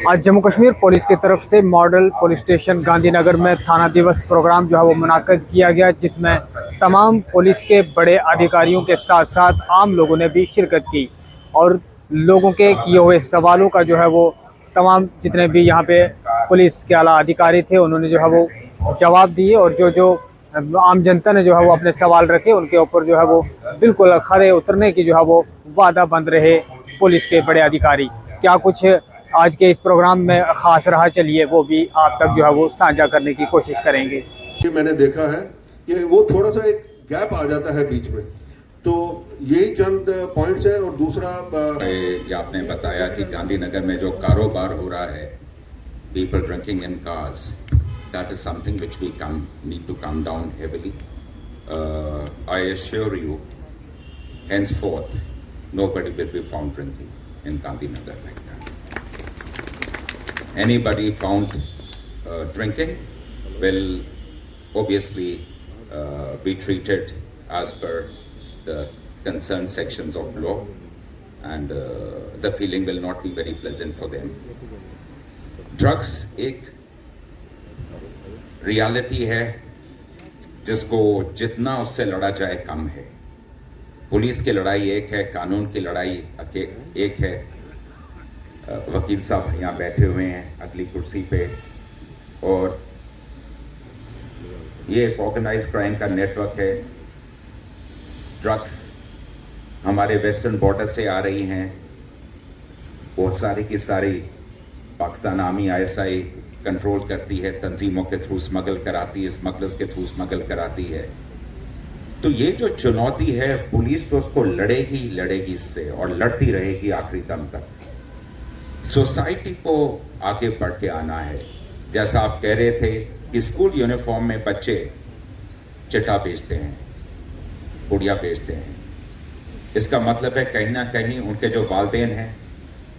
आज जम्मू कश्मीर पुलिस की तरफ से मॉडल पुलिस स्टेशन गांधीनगर में थाना दिवस प्रोग्राम जो है वो मुनाकिद किया गया, जिसमें तमाम पुलिस के बड़े अधिकारियों के साथ साथ आम लोगों ने भी शिरकत की और लोगों के किए हुए सवालों का जो है वो तमाम जितने भी यहाँ पे पुलिस के आला अधिकारी थे उन्होंने जो है वो जवाब दिए और जो जो आम जनता ने जो है वो अपने सवाल रखे उनके ऊपर जो है वो बिल्कुल खड़े उतरने की जो है वो वादा बंद रहे पुलिस के बड़े अधिकारी। क्या कुछ आज के इस प्रोग्राम में ख़ास रहा, चलिए वो भी आप तक जो है वो साझा करने की कोशिश करेंगे। मैंने देखा है कि वो थोड़ा सा एक गैप आ जाता है बीच में, तो यही चंद पॉइंट्स है। और दूसरा आपने बताया कि गांधीनगर में जो कारोबार हो रहा है, people drinking in cars, that is something which we need to come down heavily. I assure you, henceforth, nobody will be found drinking in Gandhinagar like that. Anybody found drinking will obviously be treated as per the concerned sections of law, and the feeling will not be very pleasant for them. Drugs एक reality है जिसको जितना उससे लड़ा जाए कम है। Police की लड़ाई एक है, कानून की लड़ाई एक है। वकील साहब यहाँ बैठे हुए हैं अगली कुर्सी पे, और ये एक ऑर्गेनाइज्ड क्राइम का नेटवर्क है। ड्रग्स हमारे वेस्टर्न बॉर्डर से आ रही हैं, बहुत सारी की सारी पाकिस्तान आर्मी ISI कंट्रोल करती है, तंजीमों के थ्रू स्मगल कराती है, स्मगलर्स के थ्रू स्मगल कराती है। तो ये जो चुनौती है, पुलिस उसको लड़ेगी इससे और लड़ती रहेगी आखिरी दम तक। सोसाइटी को आगे बढ़ के आना है। जैसा आप कह रहे थे कि स्कूल यूनिफॉर्म में बच्चे चिट्टा बेचते हैं, पुड़िया बेचते हैं, इसका मतलब है कहीं ना कहीं उनके जो वालिदैन हैं,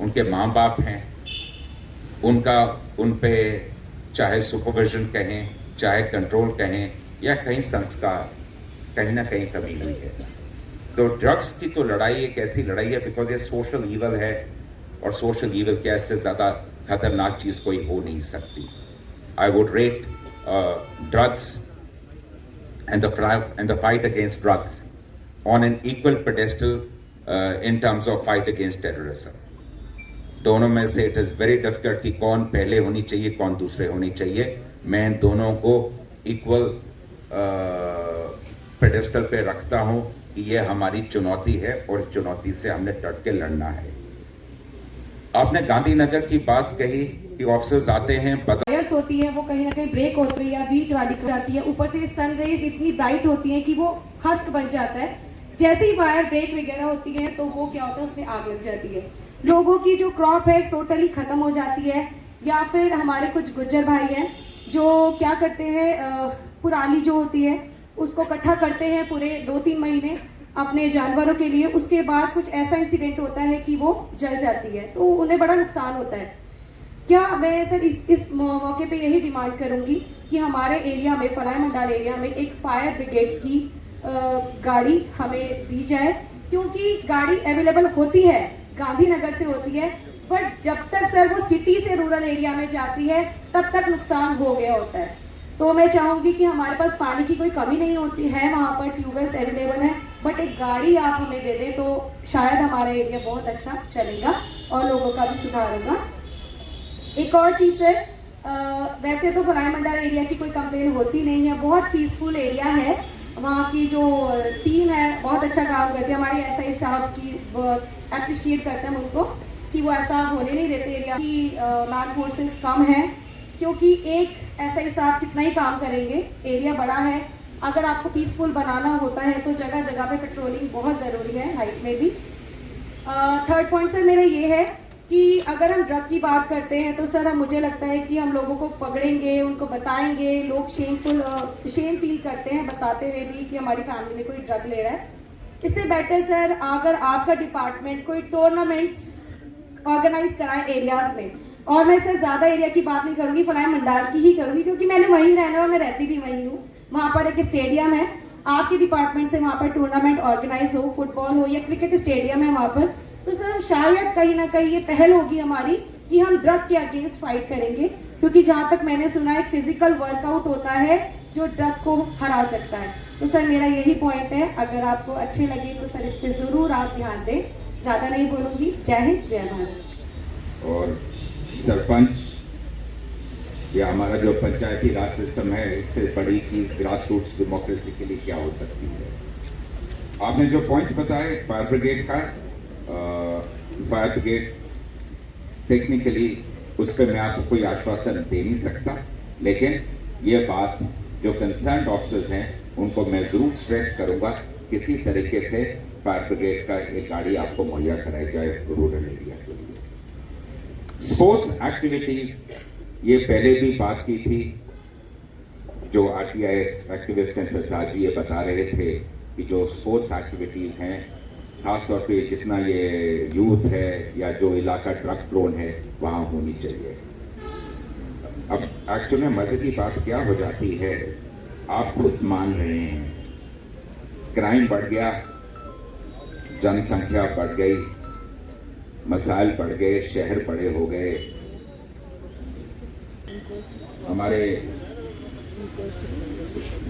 उनके माँ बाप हैं, उन पे चाहे सुपरविजन कहें, चाहे कंट्रोल कहें, या कहीं संस्कार कहीं ना कहीं कमी हुई है। तो ड्रग्स की तो लड़ाई एक ऐसी लड़ाई है बिकॉज ये सोशल ईवल है, और सोशल ईवल के इससे ज़्यादा खतरनाक चीज़ कोई हो नहीं सकती। I would rate drugs and the fight against drugs on an equal pedestal in terms of fight against terrorism. दोनों में से इट इज़ वेरी डिफिकल्ट कि कौन पहले होनी चाहिए, कौन दूसरे होनी चाहिए। मैं इन दोनों को इक्वल पेडेस्टल पे रखता हूँ कि ये हमारी चुनौती है और इस चुनौती से हमने डट के लड़ना है। आपने गांधीनगर की बात कही कि ऑफिसर्स आते हैं, वायर्स होती है वो कहीं ना कहीं ब्रेक होती है या वीट वाली जाती है, ऊपर से सन रेज इतनी ब्राइट होती है कि वो हस्क बन जाता है। जैसे ही वायर ब्रेक वगैरह होती है तो वो क्या होता है, उसमें आग लग जाती है। लोगों की जो क्रॉप है टोटली खत्म हो जाती है। या फिर हमारे कुछ गुज्जर भाई हैं जो क्या करते हैं, पुराली जो होती है उसको इकट्ठा करते हैं पूरे 2-3 महीने अपने जानवरों के लिए। उसके बाद कुछ ऐसा इंसिडेंट होता है कि वो जल जाती है, तो उन्हें बड़ा नुकसान होता है। क्या मैं सर इस मौके पे यही डिमांड करूंगी कि हमारे एरिया में, फलाई मंडाल एरिया में एक फायर ब्रिगेड की गाड़ी हमें दी जाए, क्योंकि गाड़ी अवेलेबल होती है, गांधीनगर से होती है, बट जब तक सर वो सिटी से रूरल एरिया में जाती है तब तक नुकसान हो गया होता है। तो मैं चाहूंगी कि हमारे पास पानी की कोई कमी नहीं होती है, वहाँ पर ट्यूबवेल्स अवेलेबल है, बट एक गाड़ी आप हमें दे दें तो शायद हमारा एरिया बहुत अच्छा चलेगा और लोगों का भी सुधार होगा। एक और चीज़ सर, वैसे तो फलाई मंडाल एरिया की कोई कंप्लेन होती नहीं है, बहुत पीसफुल एरिया है। वहाँ की जो टीम है बहुत अच्छा काम करती है, हमारे SI साहब की अप्रिशिएट करते हैं उनको कि वो ऐसा होने नहीं देते एरिया की। मैन फोर्सेस कम है, क्योंकि एक SI साहब कितना ही काम करेंगे, एरिया बड़ा है। अगर आपको पीसफुल बनाना होता है तो जगह जगह पे पेट्रोलिंग बहुत ज़रूरी है, हाइट में भी। थर्ड पॉइंट सर मेरा ये है कि अगर हम ड्रग की बात करते हैं तो सर मुझे लगता है कि हम लोगों को पकड़ेंगे, उनको बताएंगे, लोग शेम फील करते हैं बताते हुए भी कि हमारी फैमिली में कोई ड्रग ले रहा है। इससे बेटर सर अगर आपका डिपार्टमेंट कोई टूर्नामेंट्स ऑर्गेनाइज कराए एरियाज में, और मैं सर ज़्यादा एरिया की बात नहीं करूँगी, फलाई मंडाल की ही करूँगी क्योंकि मैंने वहीं रहना और मैं रहती भी वहीं हूँ। वहाँ पर एक स्टेडियम है, आपके डिपार्टमेंट से वहाँ पर टूर्नामेंट ऑर्गेनाइज हो, फुटबॉल हो या क्रिकेट स्टेडियम है वहाँ पर, तो सर शायद कहीं ना कहीं ये पहल होगी हमारी कि हम ड्रग के अगेंस्ट फाइट करेंगे, क्योंकि जहाँ तक मैंने सुना है फिजिकल वर्कआउट होता है जो ड्रग को हरा सकता है। तो सर मेरा यही पॉइंट है, अगर आपको अच्छे लगे तो सर इस पे ज़रूर आप ध्यान दें। ज़्यादा नहीं बोलूँगी। जय हिंद, जय भारत। और सरपंच या हमारा जो पंचायती राज सिस्टम है, इससे बड़ी चीज ग्रास रूट्स डेमोक्रेसी के लिए क्या हो सकती है। आपने जो पॉइंट बताए फायर ब्रिगेड का, फायर ब्रिगेड टेक्निकली उस पर मैं आपको कोई आश्वासन दे नहीं सकता, लेकिन ये बात जो कंसर्न ऑफिसर्स हैं उनको मैं जरूर स्ट्रेस करूंगा, किसी तरीके से फायर ब्रिगेड का एक गाड़ी आपको मुहैया कराई जाए रूरल एरिया के लिए। स्पोर्ट्स एक्टिविटीज, ये पहले भी बात की थी, जो आरटीआई एक्टिविस्ट हैं सरताज जी ये बता रहे थे कि जो स्पोर्ट्स एक्टिविटीज हैं, खासतौर पे जितना ये यूथ है या जो इलाका ड्रग प्रोन है वहाँ होनी चाहिए। अब एक्चुअली मजे की बात क्या हो जाती है, आप खुद मान रहे हैं क्राइम बढ़ गया, जनसंख्या बढ़ गई, मसाइल बढ़ गए, शहर बड़े हो गए, हमारे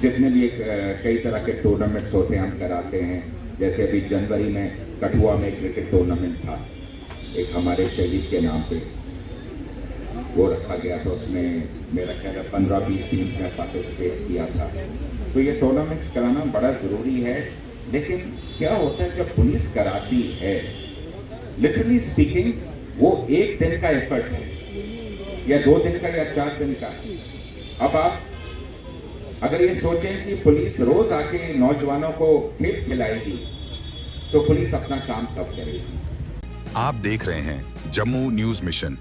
जितने भी कई तरह के टूर्नामेंट्स होते हैं हम कराते हैं। जैसे अभी जनवरी में कठुआ में क्रिकेट टूर्नामेंट था, एक हमारे शहीद के नाम पे वो रखा गया था, उसमें मेरा ख्याल है 15-20 टीम ने पार्टिसिपेट किया था। तो ये टूर्नामेंट्स कराना बड़ा ज़रूरी है, लेकिन क्या होता है जब पुलिस कराती है, लिटरली स्पीकिंग वो एक दिन का एफर्ट है या 2 दिन का या 4 दिन का। अब आप अगर ये सोचें कि पुलिस रोज आके नौजवानों को खेल खिलाएगी तो पुलिस अपना काम कब करेगी। आप देख रहे हैं जम्मू न्यूज मिशन।